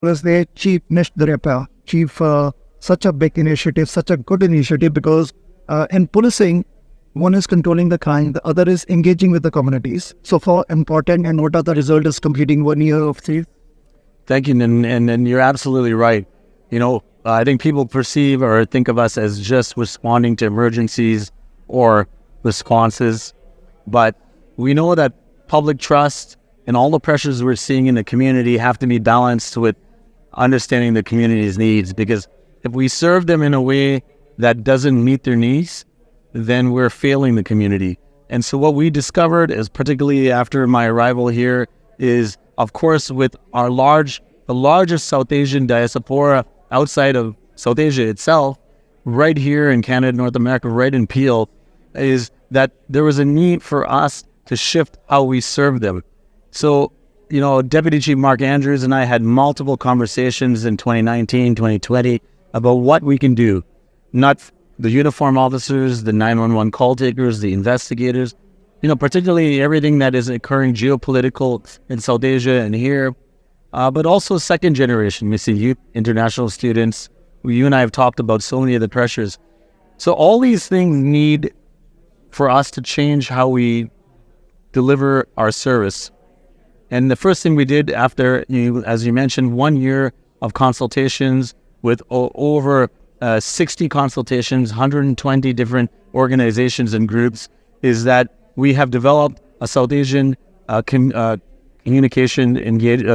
was there, Chief Nish Duraiappah. Chief, such a big initiative, such a good initiative because in policing, one is controlling the crime, the other is engaging with the communities. So far, important, and what are the result is completing 1 year of Chief? Thank you, and you're absolutely right. I think people perceive or think of us as just responding to emergencies or responses, but we know that public trust and all the pressures we're seeing in the community have to be balanced with understanding the community's needs, because if we serve them in a way that doesn't meet their needs, then we're failing the community. And so what we discovered is, particularly after my arrival here, is of course with the largest South Asian diaspora outside of South Asia itself, right here in Canada, North America, right in Peel, is that there was a need for us to shift how we serve them. So, Deputy Chief Mark Andrews and I had multiple conversations in 2019, 2020 about what we can do. Not the uniform officers, the 911 call takers, the investigators, particularly everything that is occurring geopolitical in South Asia and here, but also second generation. We see youth, international students. You and I have talked about so many of the pressures. So all these things need for us to change how we deliver our service. And the first thing we did after, as you mentioned, 1 year of consultations with over 60 consultations, 120 different organizations and groups, is that we have developed a South Asian communication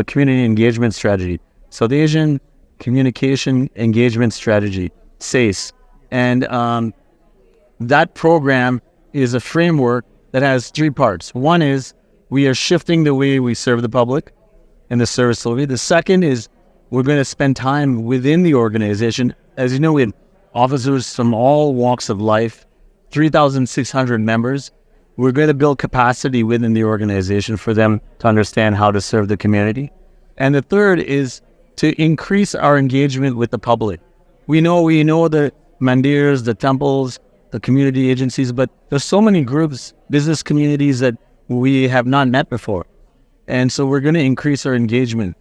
community engagement strategy. South Asian Communication Engagement Strategy, SACE. And that program is a framework that has three parts. One is we are shifting the way we serve the public and the service delivery. The second is we're going to spend time within the organization. As you know, we have officers from all walks of life, 3,600 members. We're going to build capacity within the organization for them to understand how to serve the community. And the third is to increase our engagement with the public. We know the mandirs, the temples, the community agencies, but there's so many groups, business communities that we have not met before. And so we're going to increase our engagement.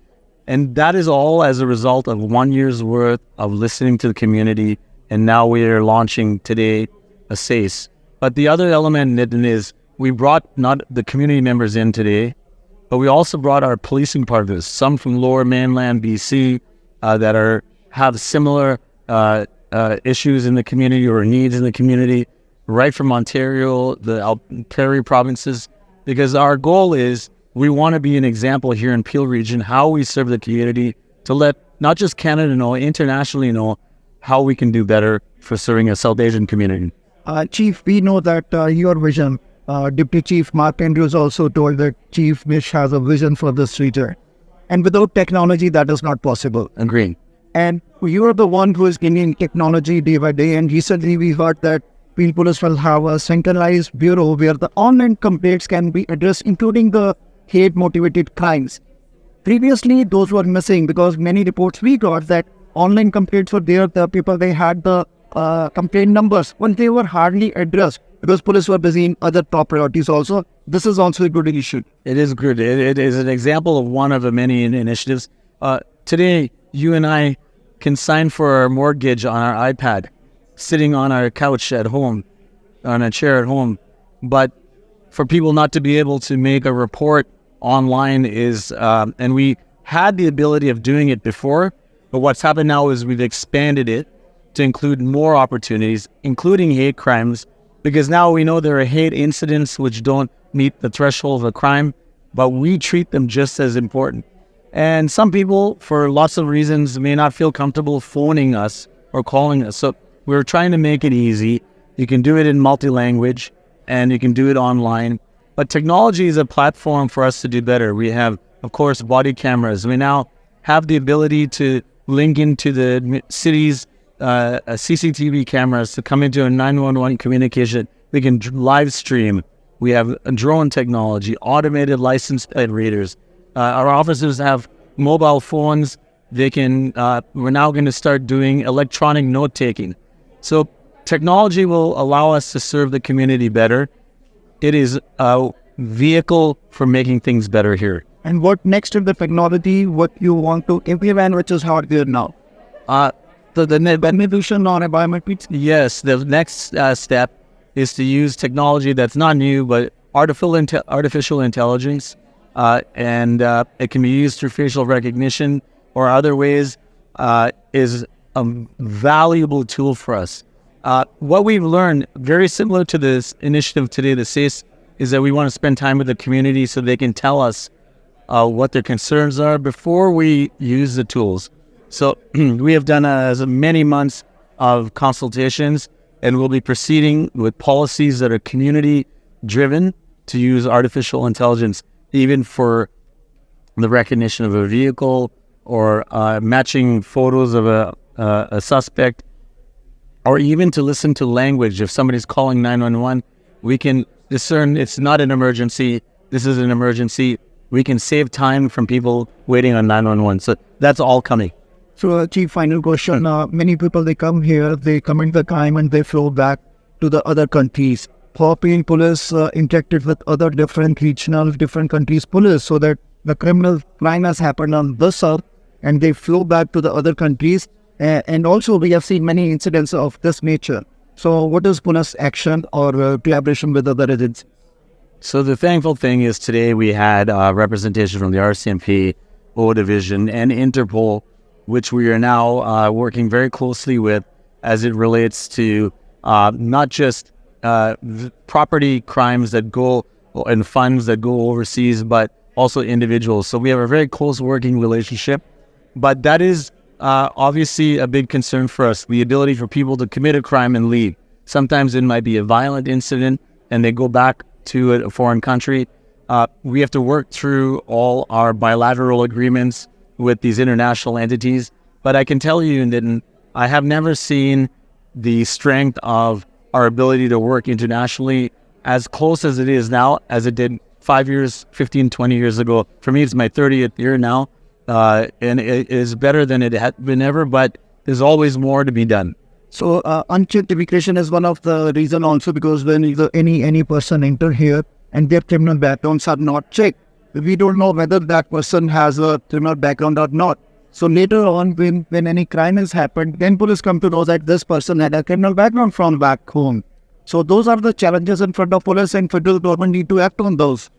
And that is all as a result of 1 year's worth of listening to the community. And now we are launching today a SACE. But the other element, Nitin, is we brought not the community members in today, but we also brought our policing partners, some from Lower Mainland BC that have similar issues in the community or needs in the community, right from Ontario, the Prairie provinces, because our goal is we want to be an example here in Peel region, how we serve the community, to let not just Canada know, internationally know how we can do better for serving a South Asian community. Chief, we know that your vision, Deputy Chief Mark Andrews also told that Chief Nish has a vision for this region. And without technology, that is not possible. Agreed. And you are the one who is gaining technology day by day. And recently we heard that Peel Police will have a centralized bureau where the online complaints can be addressed, including the hate-motivated crimes. Previously, those were missing because many reports we got that online complaints were there. The people, they had the complaint numbers, when they were hardly addressed because police were busy in other top priorities also. This is also a good initiative. It is good. It is an example of one of the many initiatives. Today, you and I can sign for our mortgage on our iPad, sitting on our couch at home, on a chair at home. But for people not to be able to make a report online is, and we had the ability of doing it before, but what's happened now is we've expanded it to include more opportunities, including hate crimes, because now we know there are hate incidents which don't meet the threshold of a crime, but we treat them just as important. And some people, for lots of reasons, may not feel comfortable phoning us or calling us. So we're trying to make it easy. You can do it in multi-language and you can do it online. But technology is a platform for us to do better. We have, of course, body cameras. We now have the ability to link into the city's CCTV cameras to come into a 911 communication. We can live stream. We have drone technology, automated license plate readers. Our officers have mobile phones. They can. We're now going to start doing electronic note taking. So technology will allow us to serve the community better. It is a vehicle for making things better here. And what next in the technology, what you want to implement, which is hard there now? Beneficial non-environment. Yes, the next step is to use technology that's not new, but artificial intelligence, and it can be used through facial recognition or other ways, is a valuable tool for us. What we've learned, very similar to this initiative today, the SACE, is that we want to spend time with the community so they can tell us what their concerns are before we use the tools. So we have done many months of consultations, and we'll be proceeding with policies that are community-driven to use artificial intelligence, even for the recognition of a vehicle or matching photos of a suspect, or even to listen to language. If somebody's calling 911, we can discern it's not an emergency, this is an emergency. We can save time from people waiting on 911. So that's all coming. So, Chief, final question. Many people, they come here, they commit the crime and they flow back to the other countries. Philippine police interacted with other different countries' police so that the criminal crime has happened on this south and they flow back to the other countries. And also, we have seen many incidents of this nature. So, what is police action or collaboration with other agencies? So the thankful thing is today we had representation from the RCMP, O Division, and Interpol, which we are now working very closely with as it relates to not just property crimes that go and funds that go overseas, but also individuals. So we have a very close working relationship. But that is obviously a big concern for us, the ability for people to commit a crime and leave. Sometimes it might be a violent incident and they go back to a foreign country. We have to work through all our bilateral agreements with these international entities. But I can tell you that I have never seen the strength of our ability to work internationally as close as it is now as it did 5 years, 15, 20 years ago. For me, it's my 30th year now, and it is better than it had been ever, but there's always more to be done. So unchecked immigration is one of the reason also, because when any person enter here and their criminal backgrounds are not checked, we don't know whether that person has a criminal background or not. So later on, when any crime has happened, then police come to know that this person had a criminal background from back home. So those are the challenges in front of police, and federal government need to act on those.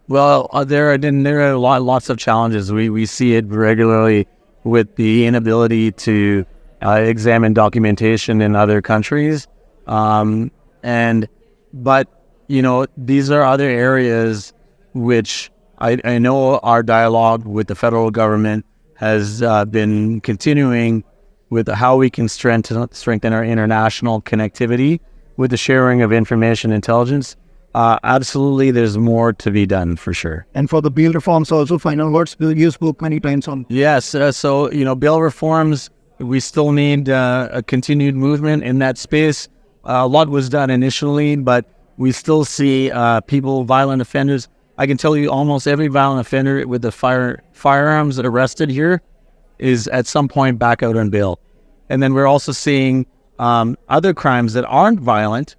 Well, there are lots of challenges. We see it regularly with the inability to examine documentation in other countries, but these are other areas which I know our dialogue with the federal government has been continuing with how we can strengthen our international connectivity with the sharing of information intelligence. Absolutely, there's more to be done for sure. And for the bail reforms also, final words, you spoke many times on. Yes, so bail reforms, we still need a continued movement in that space. A lot was done initially, but we still see violent offenders. I can tell you almost every violent offender with the firearms that arrested here is at some point back out on bail. And then we're also seeing other crimes that aren't violent,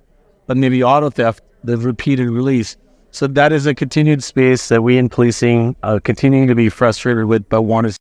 but maybe auto theft, the repeated release. So that is a continued space that we in policing continue to be frustrated with, but want to